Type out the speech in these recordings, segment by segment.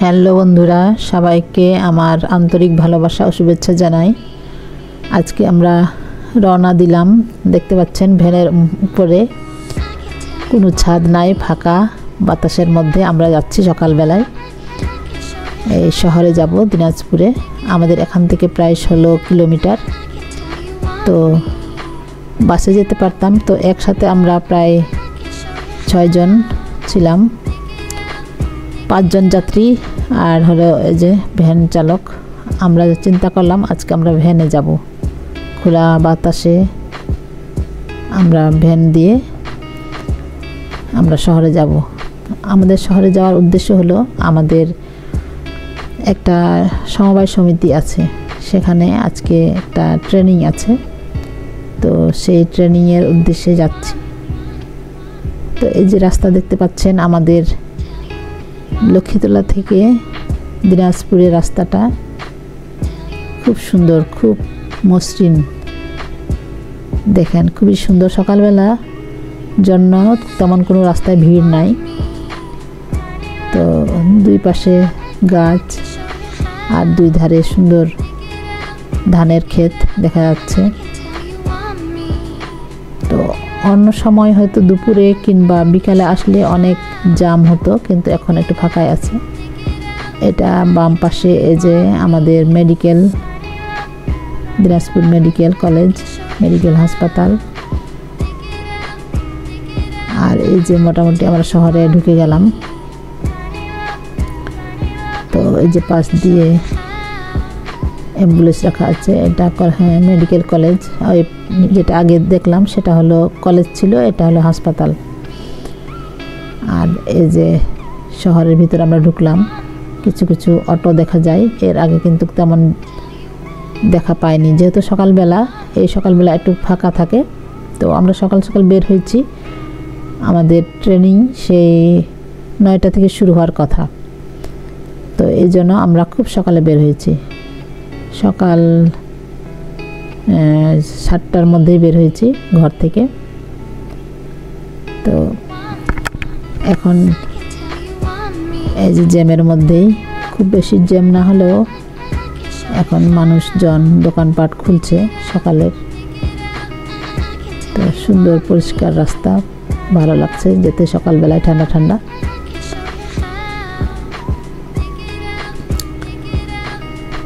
Hello বন্ধুরা, সবাইকে আমার আন্তরিক ভালোবাসা ও শুভেচ্ছা জানাই। আজকে আমরা রওনা দিলাম। দেখতে পাচ্ছেন ভ্যানের উপরে কোনো ছাদ নাই, ফাঁকা বাতাসের মধ্যে আমরা যাচ্ছি সকালবেলায়। এই শহরে যাব, দিনাজপুরে। আমাদের এখান থেকে প্রায় 16 কিলোমিটার। তো বাসে যেতে পারতাম, তো একসাথে আমরা প্রায় 6 জন ছিলাম, 5 জন যাত্রী আর হলো এই যে ভ্যান চালক। আমরা চিন্তা করলাম আজকে আমরা ভ্যানে যাব, খোলা বাতাসে আমরা ভ্যান দিয়ে আমরা শহরে যাব। আমাদের শহরে যাওয়ার উদ্দেশ্য হলো আমাদের একটা সমবায় সমিতি আছে, সেখানে আজকে একটা ট্রেনিং আছে, তো সেই ট্রেনিংয়ের উদ্দেশ্যে যাচ্ছি। তো এই যে রাস্তা দেখতে পাচ্ছেন আমাদের লক্ষ্মীতলা থেকে দিনাজপুরের রাস্তাটা খুব সুন্দর, খুব মসৃণ। দেখেন খুবই সুন্দর। সকালবেলা জন্য তেমন কোনো রাস্তায় ভিড় নাই। তো দুই পাশে গাছ আর দুই ধারে সুন্দর ধানের ক্ষেত দেখা যাচ্ছে। তো অন্য সময় হয়তো দুপুরে কিংবা বিকালে আসলে অনেক জ্যাম হতো, কিন্তু এখন একটু ফাঁকাই আছে। এটা বাম পাশে এই যে আমাদের medical, Dinajpur medical college, medical হাসপাতাল। আর এই যে মোটামুটি আমরা শহরে ঢুকে গেলাম। তো এই যে পাশ দিয়ে অ্যাম্বুলেন্স রাখা আছে, এটা হ্যাঁ মেডিকেল কলেজ। ওই যেটা আগে দেখলাম সেটা হলো কলেজ ছিল, এটা হলো হাসপাতাল। আর এই যে শহরের ভিতরে আমরা ঢুকলাম, কিছু কিছু অটো দেখা যায়, এর আগে কিন্তু তেমন দেখা পাইনি, যেহেতু সকালবেলা, এই সকালবেলা একটু ফাঁকা থাকে। তো আমরা সকাল সকাল বের হয়েছি, আমাদের ট্রেনিং সেই 9টা থেকে শুরু হওয়ার কথা। তো এই জন্য আমরা খুব সকালে বের হয়েছি, সকাল 7টার মধ্যেই বের হয়েছি ঘর থেকে। তো এখন এই যে জ্যামের মধ্যেই, খুব বেশি জ্যাম না হলেও এখন মানুষজন দোকানপাট খুলছে সকালের। তো সুন্দর পরিষ্কার রাস্তা, ভালো লাগছে যেতে সকালবেলায়, ঠান্ডা ঠান্ডা।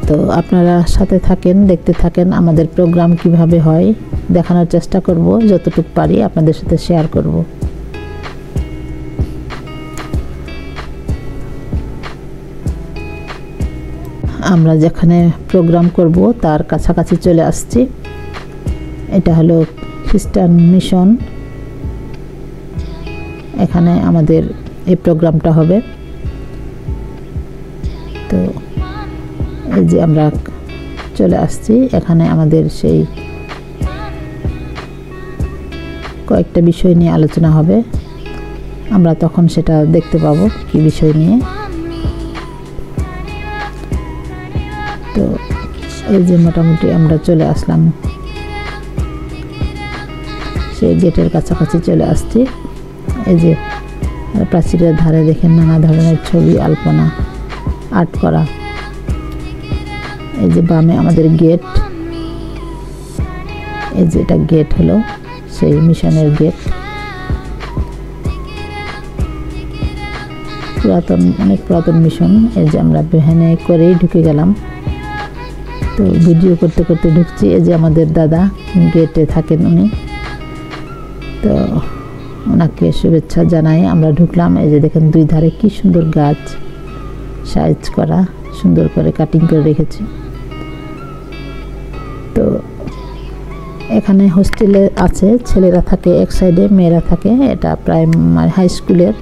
তো আপনারা সাথে থাকেন, দেখতে থাকেন আমাদের প্রোগ্রাম কিভাবে হয়, দেখানোর চেষ্টা করব, যতটুকু পারি আপনাদের সাথে শেয়ার করব। আমরা যেখানে প্রোগ্রাম করব তার কাছাকাছি চলে আসছি। এটা হলো খ্রিস্টান মিশন, এখানে আমাদের এই প্রোগ্রামটা হবে। তো এই যে আমরা চলে আসছি, এখানে আমাদের সেই কয়েকটা বিষয় নিয়ে আলোচনা হবে, আমরা তখন সেটা দেখতে পাবো কি বিষয় নিয়ে। তো এই যে মোটামুটি আমরা চলে আসলাম, সেই গেটের কাছাকাছি চলে আসছি। এই যে প্রাচীরের ধারে দেখেন নানা ধরনের ছবি, আলপনা, আর্ট করা। এই যে বামে আমাদের গেট, এই যে এটা গেট হলো সেই মিশনের গেট। পুরাতন, অনেক পুরাতন মিশন। এই যে আমরা ভ্যানে করেই ঢুকে গেলাম। তো ভিডিও করতে করতে ঢুকছি। এই যে আমাদের দাদা গেটে থাকেন উনি, তো ওনাকে শুভেচ্ছা জানাই আমরা ঢুকলাম। এই যে দেখেন দুই ধারে কি সুন্দর গাছ সাইজ করা, সুন্দর করে কাটিং করে রেখেছে। তো এখানে হোস্টেলে আছে, ছেলেরা থাকে এক সাইডে, মেয়েরা থাকে। এটা প্রায় হাই স্কুলের,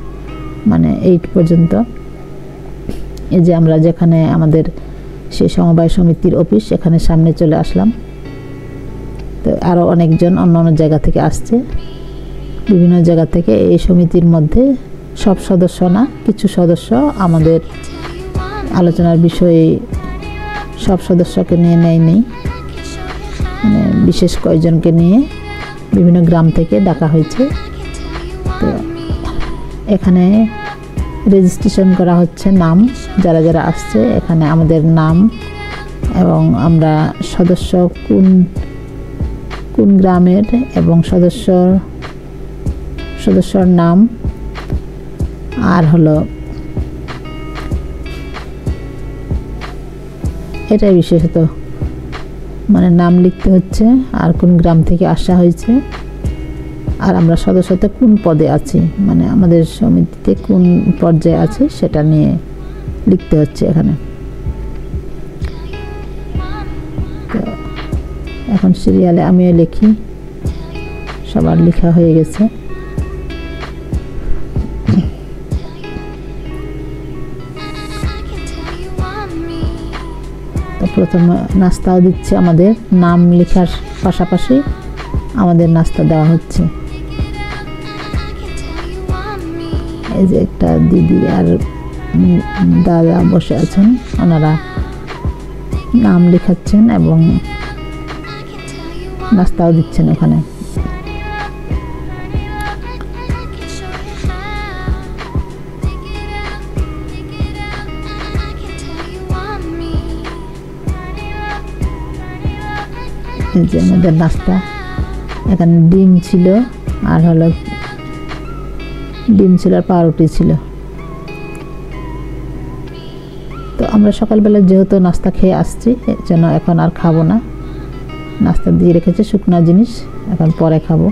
মানে 8 পর্যন্ত। এই যে আমরা যেখানে আমাদের সেই সমবায় সমিতির অফিস, এখানে সামনে চলে আসলাম। তো আরও অনেকজন অন্য অন্য জায়গা থেকে আসছে, বিভিন্ন জায়গা থেকে। এই সমিতির মধ্যে সব সদস্য না, কিছু সদস্য আমাদের আলোচনার বিষয়ে সব সদস্যকে নিয়ে নেই, মানে বিশেষ কয়েকজনকে নিয়ে বিভিন্ন গ্রাম থেকে ডাকা হয়েছে। তো এখানে রেজিস্ট্রেশন করা হচ্ছে নাম, যারা যারা আসছে এখানে আমাদের নাম এবং আমরা সদস্য কোন গ্রামের এবং সদস্যর নাম আর হলো এটাই বিশেষত মানে নাম লিখতে হচ্ছে আর কোন গ্রাম থেকে আসা হয়েছে আর আমরা সদস্যতে কোন পদে আছি মানে আমাদের সমিতিতে কোন পর্যায়ে আছি সেটা নিয়ে লিখতে হচ্ছে এখানে। তো এখন সিরিয়ালে আমিও লিখি, সবার লেখা হয়ে গেছে। তো প্রথমে নাস্তাও দিচ্ছে, আমাদের নাম লেখার পাশাপাশি আমাদের নাস্তা দেওয়া হচ্ছে। এই যে একটা দিদি আর দাদা বসে আছেন, ওনারা নাম লেখাচ্ছেন এবং নাস্তাও দিচ্ছেন এখানে। এই যে আমাদের নাস্তা, এখানে ডিম ছিল আর হলো ডিম ছিল আর পাউরুটি ছিল। তো আমরা সকালবেলা যেহেতু নাস্তা খেয়ে আসছি এর জন্য এখন আর খাবো না, নাস্তা দিয়ে রেখেছে শুকনা জিনিস, এখন পরে খাবো।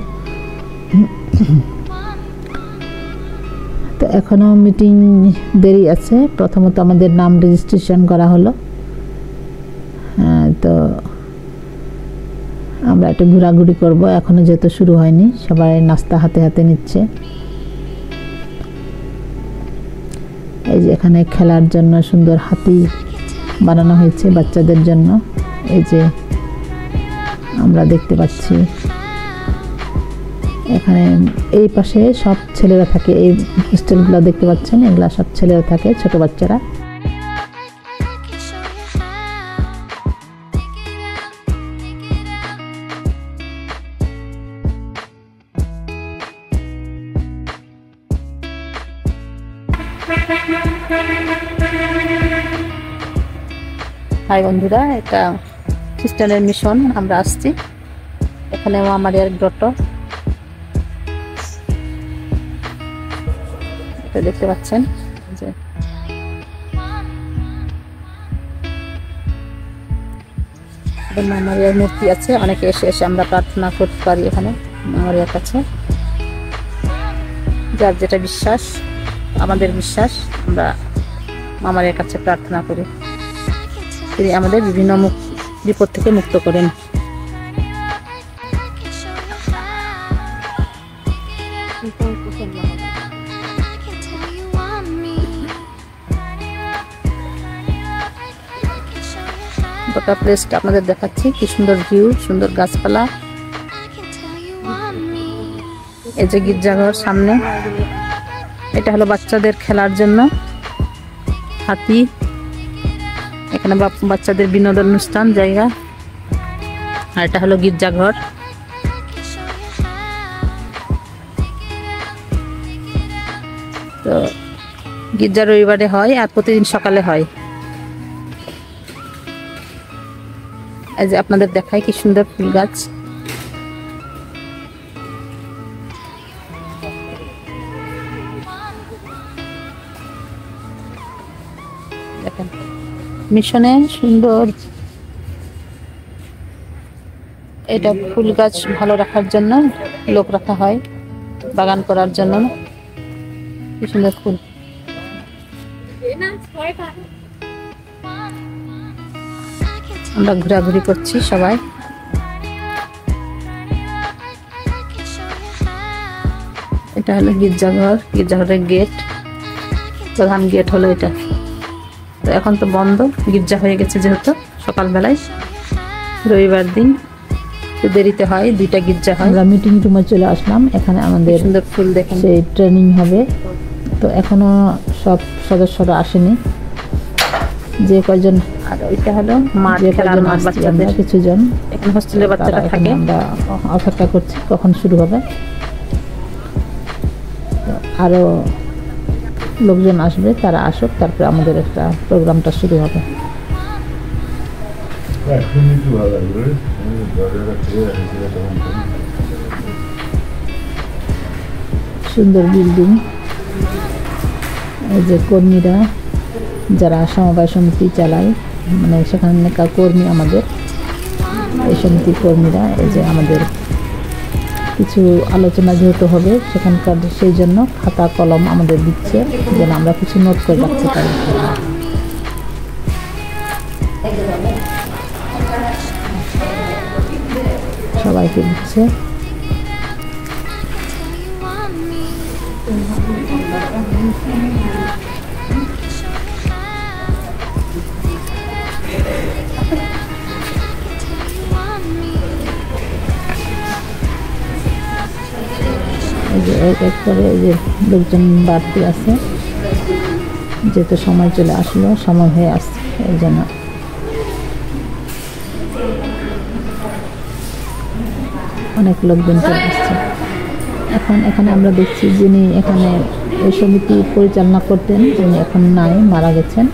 তো এখনো মিটিং দেরি আছে, প্রথমত আমাদের নাম রেজিস্ট্রেশন করা হলো। তো আমরা একটু ঘোরাঘুরি করবো, এখনো যেহেতু শুরু হয়নি, সবাই নাস্তা হাতে হাতে নিচ্ছে। এই যে এখানে খেলার জন্য সুন্দর হাতি বানানো হয়েছে বাচ্চাদের জন্য, এই যে আমরা দেখতে পাচ্ছি। এখানে এই পাশে সব ছেলেরা থাকে, এই হোস্টেলগুলো দেখতে পাচ্ছেন, এগুলা সব ছেলেরা থাকে, ছোট বাচ্চারা। হাই বন্ধুরা, এটা খ্রিস্টানের মিশন, আমরা আসছি এখানে মামারিয়ার গ্রটো, এটা দেখতে পাচ্ছেন যে মামারিয়ার মূর্তি আছে, অনেকে এসে এসে আমরা প্রার্থনা করতে পারি এখানে মামারিয়ার কাছে, যার যেটা বিশ্বাস। আমাদের বিশ্বাস, আমরা মামারিয়ার কাছে প্রার্থনা করি, তিনি আমাদের বিভিন্ন বিপদ থেকে মুক্ত করেন। গোটা প্লেসটা আপনাদের দেখাচ্ছি, কি সুন্দর ভিউ, সুন্দর গাছপালা। এই যে গির্জাঘর সামনে, এটা হলো বাচ্চাদের খেলার জন্য হাতি, এখানে বাচ্চাদের বিনোদন অনুষ্ঠান জায়গা, আর এটা হলো গির্জাঘর। তো গির্জা রবিবারে হয় আর প্রতিদিন সকালে হয়। এই যে আপনাদের দেখায় কি সুন্দর ফুল গাছ। দেখেন মিশনে সুন্দর, এটা ফুল গাছ ভালো রাখার জন্য লোক রাখা হয়, বাগান করার জন্য। কি সুন্দর ফুল। আমরা ঘোরাঘুরি করছি সবাই। এটা হলো গির্জাঘর, গির্জাঘরের গেট, প্রধান গেট হলো এটা। তো এখন তো বন্ধ, গির্জা হয়ে গেছে যেহেতু সকালবেলায়, রবিবার দিন তো দেরিতে হয়, দুইটা গির্জা হয়। আমরা মিটিং রুমে চলে আসলাম, এখানে আমাদের সুন্দর ফুল দেখেন, সেই ট্রেনিং হবে। তো এখনো সব সদস্যরা আসেনি, যে কয়জন, আর ওইটা হলো মাঠ, খেলার মাঠ, বাচ্চাদের কিছুজন এখানে হোস্টেলের বাচ্চারা থাকে। আমরা অপেক্ষা করছি কখন শুরু হবে। আরো লোকজন আসবে, তারা আসুক, তারপরে আমাদের একটা প্রোগ্রামটা শুরু হবে। সুন্দর বিল্ডিং। এই যে কর্মীরা যারা সমবায় সমিতি চালায়, মানে সেখানে কর্মী আমাদের এই সমিতির কর্মীরা, এই যে আমাদের কিছু আলোচনা যেহেতু হবে সেখানকার, সেই জন্য খাতা কলম আমাদের দিচ্ছে যেন আমরা কিছু নোট করে রাখতে পারি। সবাইকে দিচ্ছে। এই যে এক এক করে এই যে লোকজন বাড়তি আছে, যেহেতু সময় চলে আসলো, সময় হয়ে আসছে, এই জন্য অনেক লোকজন চলে আসছে। এখন এখানে আমরা দেখছি যিনি এখানে এই সমিতি পরিচালনা করতেন, তিনি এখন নাই, মারা গেছেন।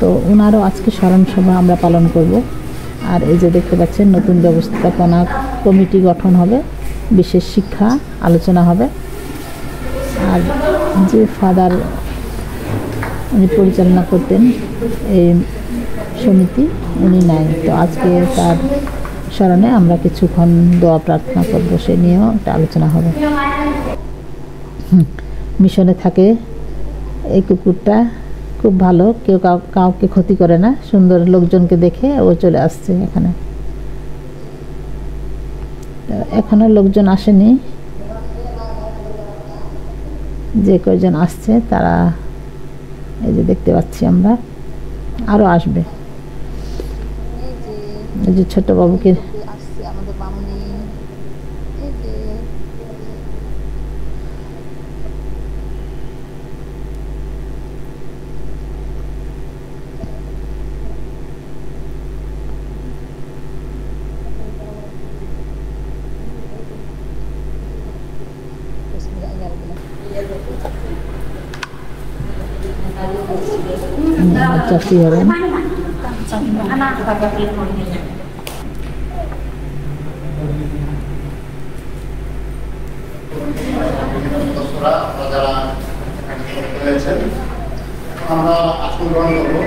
তো ওনারও আজকে স্মরণ সভা আমরা পালন করব। আর এই যে দেখতে পাচ্ছেন নতুন ব্যবস্থাপনা কমিটি গঠন হবে, বিশেষ শিক্ষা আলোচনা হবে। আর যে ফাদার উনি পরিচালনা করতেন এই সমিতি, উনি নাই। তো আজকে তার স্মরণে আমরা কিছুক্ষণ দোয়া প্রার্থনা করব, সে নিয়েও একটা আলোচনা হবে। মিশনে থাকে এই কুকুরটা, খুব ভালো, কেউ কাউকে ক্ষতি করে না, সুন্দর লোকজনকে দেখে ও চলে আসছে এখানে। এখনো লোকজন আসেনি, যে কয়জন আসছে তারা এই যে দেখতে পাচ্ছি আমরা, আরো আসবে। এই যে ছোট বাবুকে চাকরি হবেন। আমরা আসন গ্রহণ করবো।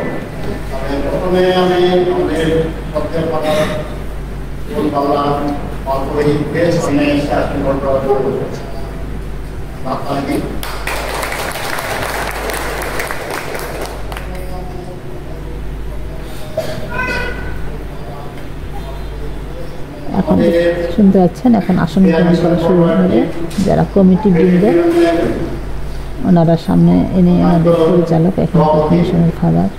প্রথমে আমি আমাদের সত্যের কথা বললাম, অল্পে সামনে এসে আসন গ্রহণ করবো। এখন শুনতে পাচ্ছেন, এখন আসন গ্রহণ করা শুরু হবে। যারা কমিটি বৃন্দ ওনারা সামনে এনে, আমাদের পরিচালক এখানকার মিশনের খাবার।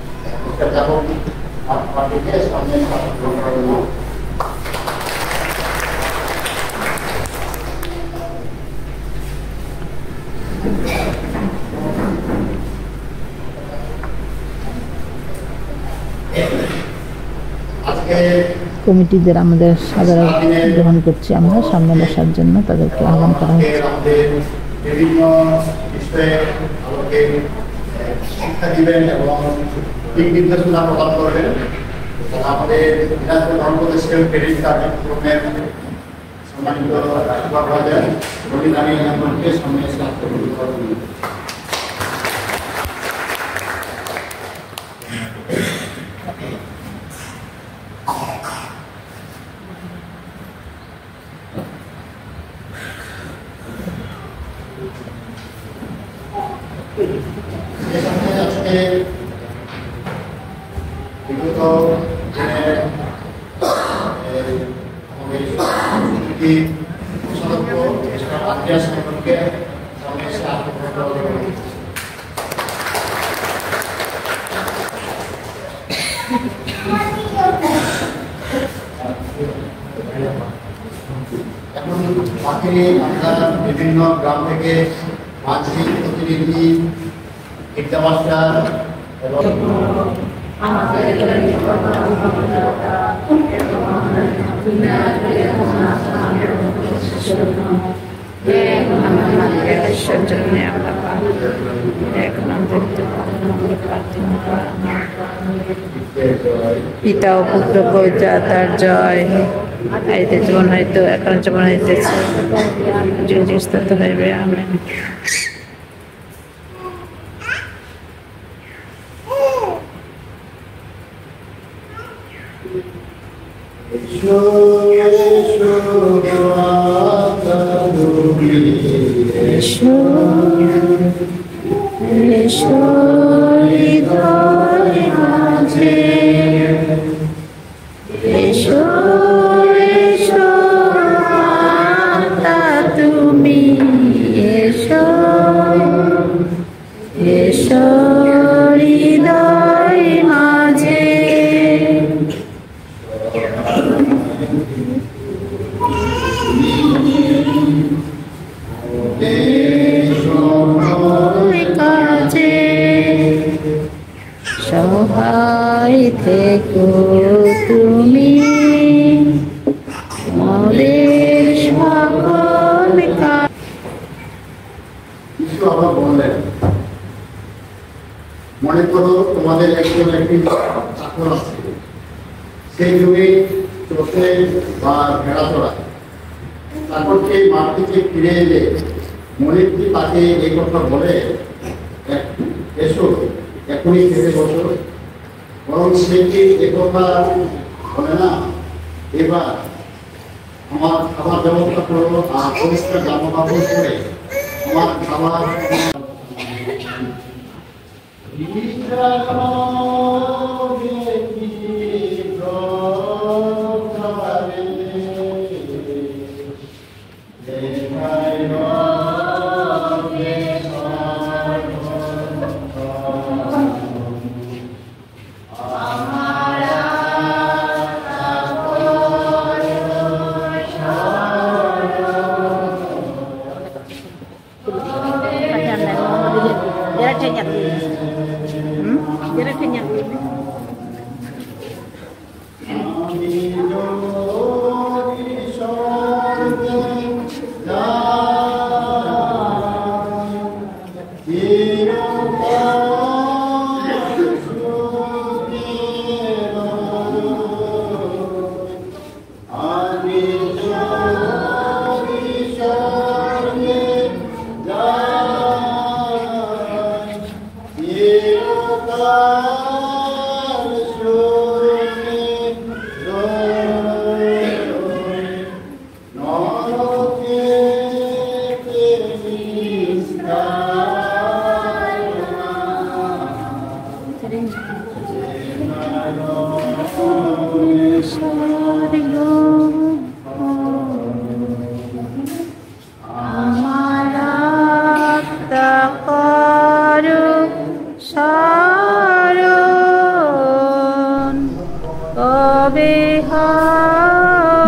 কমিটিদের আমাদের সাধারণ গ্রহণ করছি আমরা, সামনে বসার জন্য তাদেরকে আহ্বান করা হচ্ছে। বিভিন্ন বিষয়ে আমাকে শিক্ষা দিবেন এবং দিক নির্দেশনা প্রদান করবেন। আমাদের দিনাজপুর ধর্মপ্রদেশের ক্রেডিট কার্ড প্রোগ্রামের সম্মানিত সুপারভাইজার রবীন্দ্রানী আমাকে সামনে এসে আত্মগ্রহণ করবেন। বিগত দিনের সম্পর্কে এখন বাকি আমরা বিভিন্ন গ্রাম থেকে মানসিক প্রতিনিধি, বিদ্যামাস্টার এবং এখন আমাদের সৌজন্য আমরা পাবো, এখন আমাদের প্রার্থনা করা পিতা ও পুত্র পবিত্র আত্মার জয়। আইতে জীবন হয়তো এখন যেমন হইতেছে যুগ হইবে। আমেন। তুমি এসো এসো হৃদয় মাঝে, কাজে সহায় থেকো তুমি মোদের সকল কাজ। কিছু আবার বললেন, মনে করো তোমাদের একজন একটি চাকর আছে, সেই যুগে চোখে বা ভেড়া চড়ায়, চাকরকে মাঠ থেকে ফিরে এলে মনিরটি তাকে এই কথা বলে, এসো এখনই খেতে বসো, বরং সে কি এ কথা বলে না, এবার আমার খাবার ব্যবস্থা করো আর পরিষ্কার জামা কাপড় করে আমার খাবার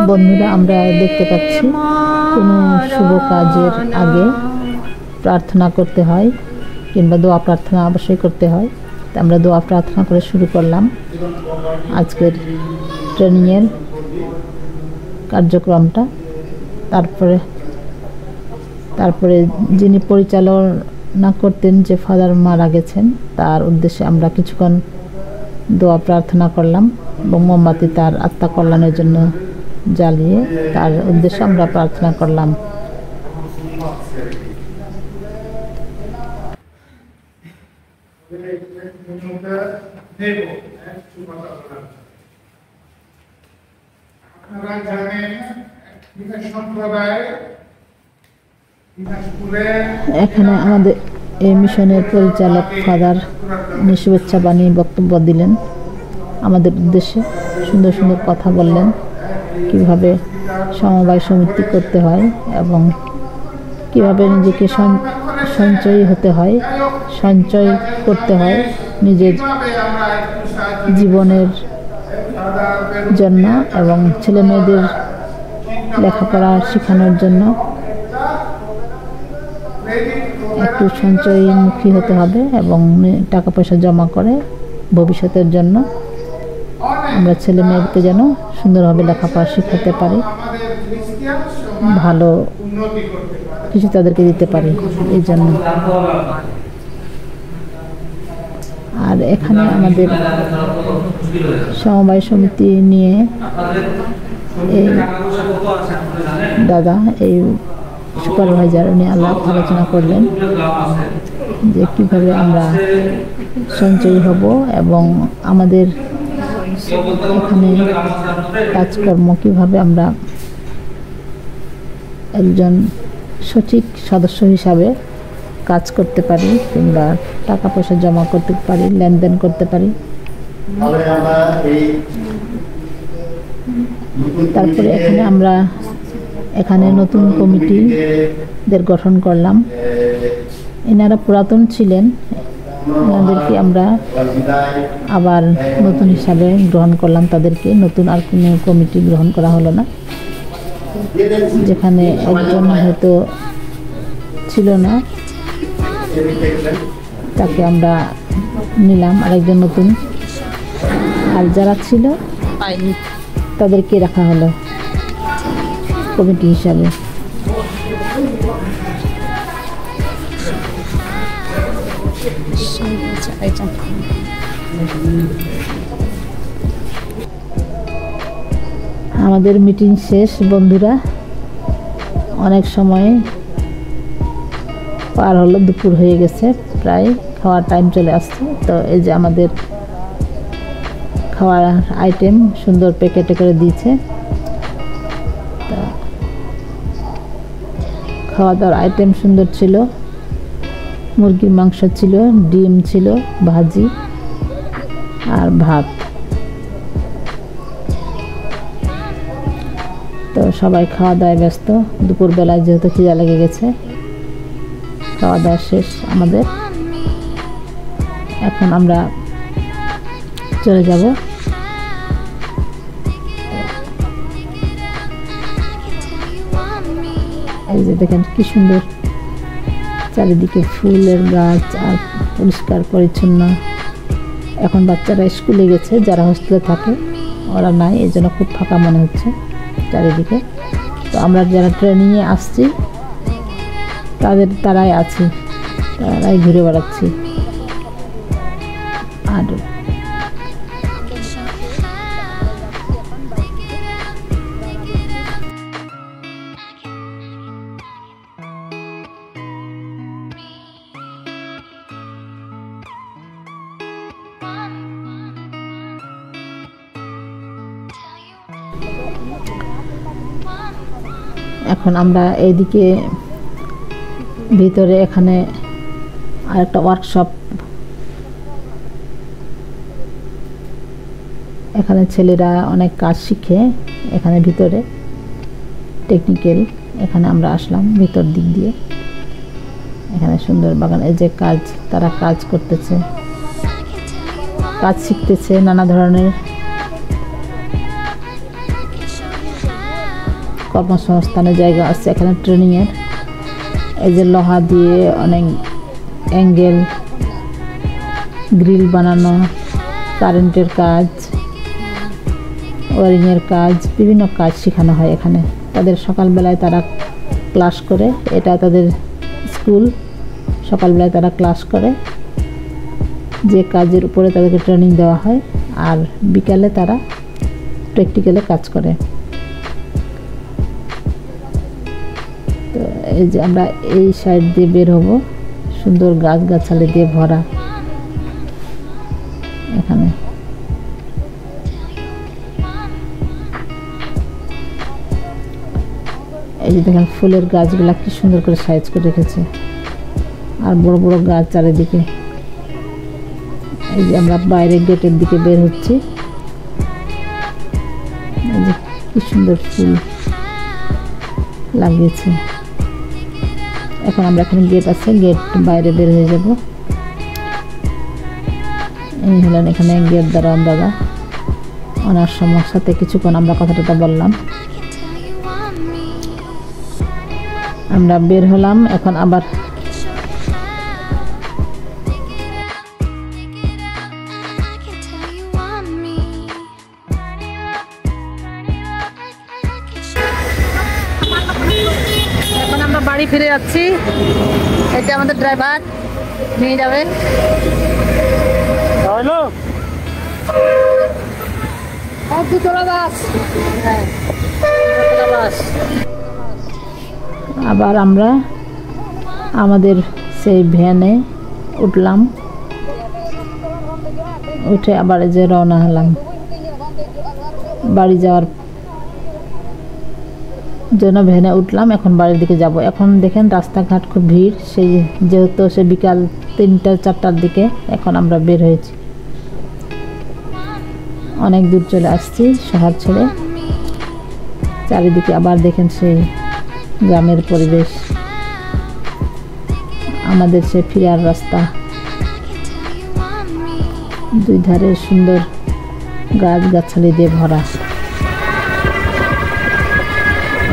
বন্ধুরা, আমরা দেখতে পাচ্ছি কোনো শুভ কাজের আগে প্রার্থনা করতে হয় কিংবা দোয়া প্রার্থনা অবশ্যই করতে হয়। তো আমরা দোয়া প্রার্থনা করে শুরু করলাম আজকের ট্রেনিংয়ের কার্যক্রমটা। তারপরে যিনি পরিচালনা করতেন, যে ফাদার মারা গেছেন, তার উদ্দেশ্যে আমরা কিছুক্ষণ দোয়া প্রার্থনা করলাম এবং মোমবাতি তার আত্মা কল্যাণের জন্য জ্বালিয়ে তার উদ্দেশ্যে আমরা প্রার্থনা করলাম। আপনারা জানেন সম্প্রদায় এখানে আমাদের এই মিশনের পরিচালক ফাদার শুভেচ্ছা বাণী বক্তব্য দিলেন, আমাদের উদ্দেশ্যে সুন্দর সুন্দর কথা বললেন, কিভাবে সমবায় সমিতি করতে হয় এবং কিভাবে নিজেকে সঞ্চয়ী হতে হয়, সঞ্চয় করতে হয় নিজের জীবনের জন্য এবং ছেলে মেয়েদের লেখাপড়া শেখানোর জন্য একটু সঞ্চয়মুখী হতে হবে এবং টাকা পয়সা জমা করে ভবিষ্যতের জন্য আমরা ছেলে মেয়েকে যেন সুন্দরভাবে লেখাপড়া শেখাতে পারি। ভালো উন্নতি করতে পারে। কিছু তাদেরকে দিতে পারি এই জন্য। আর এখানে আমাদের সমবায় সমিতি নিয়ে এই দাদা, এই সুপারভাইজার, উনি আলোচনা করলেন যে কীভাবে আমরা সঞ্চয়ী হব এবং আমাদের এখানে কাজকর্ম কীভাবে আমরা একজন সঠিক সদস্য হিসাবে কাজ করতে পারি কিংবা টাকা পয়সা জমা করতে পারি, লেনদেন করতে পারি। তাহলে আমরা এই তারপরে এখানে নতুন কমিটিদের গঠন করলাম। এনারা পুরাতন ছিলেন, এনাদেরকে আমরা আবার নতুন হিসাবে গ্রহণ করলাম। তাদেরকে নতুন আর কোনো কমিটি গ্রহণ করা হলো না। যেখানে একজন হয়তো ছিল না, তাকে আমরা নিলাম, আরেকজন নতুন। আর যারা ছিল তাদেরকে রাখা হলো কমিটি হিসাবে। আমাদের মিটিং শেষ বন্ধুরা, অনেক সময় পার হলো, দুপুর হয়ে গেছে, প্রায় খাওয়ার টাইম চলে আসছে। তো এই যে আমাদের খাওয়ার আইটেম সুন্দর প্যাকেটে করে দিয়েছে। তা খাওয়া দাওয়ার আইটেম সুন্দর ছিল, মুরগির মাংস ছিল, ডিম ছিল, ভাজি আর ভাত। তো সবাই খাওয়া দাওয়ায় ব্যস্ত। দুপুরবেলায় যেহেতু খিদা লেগে গেছে, খাওয়া দাওয়া শেষ আমাদের। এখন আমরা চলে যাব। এই যে দেখেন কি সুন্দর চারিদিকে ফুলের গাছ আর পরিষ্কার পরিচ্ছন্ন। এখন বাচ্চারা স্কুলে গেছে, যারা হোস্টেলে থাকে ওরা নাই, এই জন্য খুব ফাঁকা মনে হচ্ছে চারিদিকে। তো আমরা যারা ট্রেনিংয়ে আসছি তারাই আছি, তারাই ঘুরে বেড়াচ্ছি। আর এখন আমরা এইদিকে ভিতরে এখানে আরেকটা ওয়ার্কশপ, এখানে ছেলেরা অনেক কাজ শিখে এখানে ভিতরে টেকনিক্যাল। এখানে আমরা আসলাম ভিতর দিক দিয়ে। এখানে সুন্দর বাগান, এই যে কাজ, তারা কাজ করতেছে, কাজ শিখতেছে, নানা ধরনের কর্মসংস্থানের জায়গা আছে এখানে ট্রেনিংয়ের। এই যে লোহা দিয়ে অনেক অ্যাঙ্গেল, গ্রিল বানানো, কারেন্টের কাজ, ওয়ারিংয়ের কাজ, বিভিন্ন কাজ শেখানো হয় এখানে। তাদের সকালবেলায় তারা ক্লাস করে, এটা তাদের স্কুল। সকালবেলায় তারা ক্লাস করে, যে কাজের উপরে তাদেরকে ট্রেনিং দেওয়া হয়, আর বিকালে তারা প্র্যাকটিক্যালে কাজ করে। তো এই যে আমরা এই সাইড দিয়ে বের হব, সুন্দর গাছগাছালি দিয়ে ভরা এখানে। এই যে দেখেন ফুলের গাছগুলা কি সুন্দর করে সাইজ করে রেখেছে, আর বড় বড় গাছ চারিদিকে। এই যে আমরা বাইরে গেটের দিকে বের হচ্ছি, এই যে কি সুন্দর ফুল লাগিয়েছে। এখন আমরা এখানে গেট আছে, গেট বাইরে বের হয়ে যাব। এই হলেন এখানে গেট দাঁড়ান দাদা, ওনার সাথে কিছুক্ষণ আমরা কথাটা বললাম। আমরা বের হলাম, এখন আবার বাড়ি ফিরে যাচ্ছি। এটা আমাদের ড্রাইভার নিয়ে যাবে। আবার আমরা আমাদের সেই ভ্যানে উঠলাম, উঠে আবার যে রওনা হলাম বাড়ি যাওয়ার জন্য। ভ্যানে উঠলাম, এখন বাড়ির দিকে যাব। এখন দেখেন রাস্তাঘাট খুব ভিড়, সেই যেহেতু সে বিকাল 3-4টার দিকে এখন আমরা বের হয়েছি। অনেক দূর চলে আসছি শহর ছেড়ে। চারিদিকে আবার দেখেন সেই গ্রামের পরিবেশ, আমাদের সে ফিরার রাস্তা, দুই ধারে সুন্দর গাছ গাছালি দিয়ে ভরা।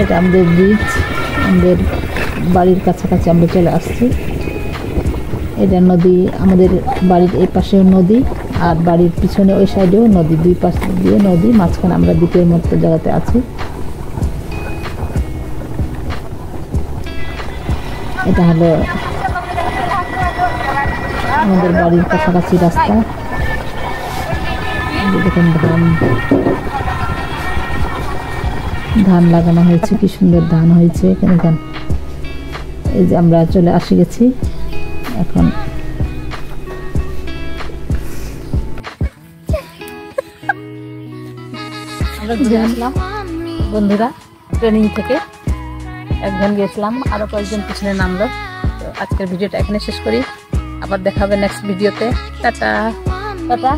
এটা আমাদের ব্রিজ, আমাদের বাড়ির কাছাকাছি আমরা চলে আসছি। এটা নদী, আমাদের বাড়ির এই পাশেও নদী আর বাড়ির পিছনে ওই সাইডেও নদী, দুই পাশ দিয়ে নদী, মাঝখানে আমরা দ্বীপের মতো জায়গাতে আছি। এটা হলো আমাদের বাড়ির কাছাকাছি রাস্তা। দেখুন ধান লাগানো হয়েছে, কি সুন্দর ধান হয়েছে এখানে। ধান এই যে আমরা চলে আসি গেছি। এখন আমরা ঘুরে আসলাম বন্ধুরা ট্রেনিং থেকে। একজন গিয়েছিলাম, আরো কয়েকজন পিছনে নামলো। তো আজকের ভিডিওটা এখানে শেষ করি, আবার দেখা হবে নেক্সট ভিডিওতে। Tata tata.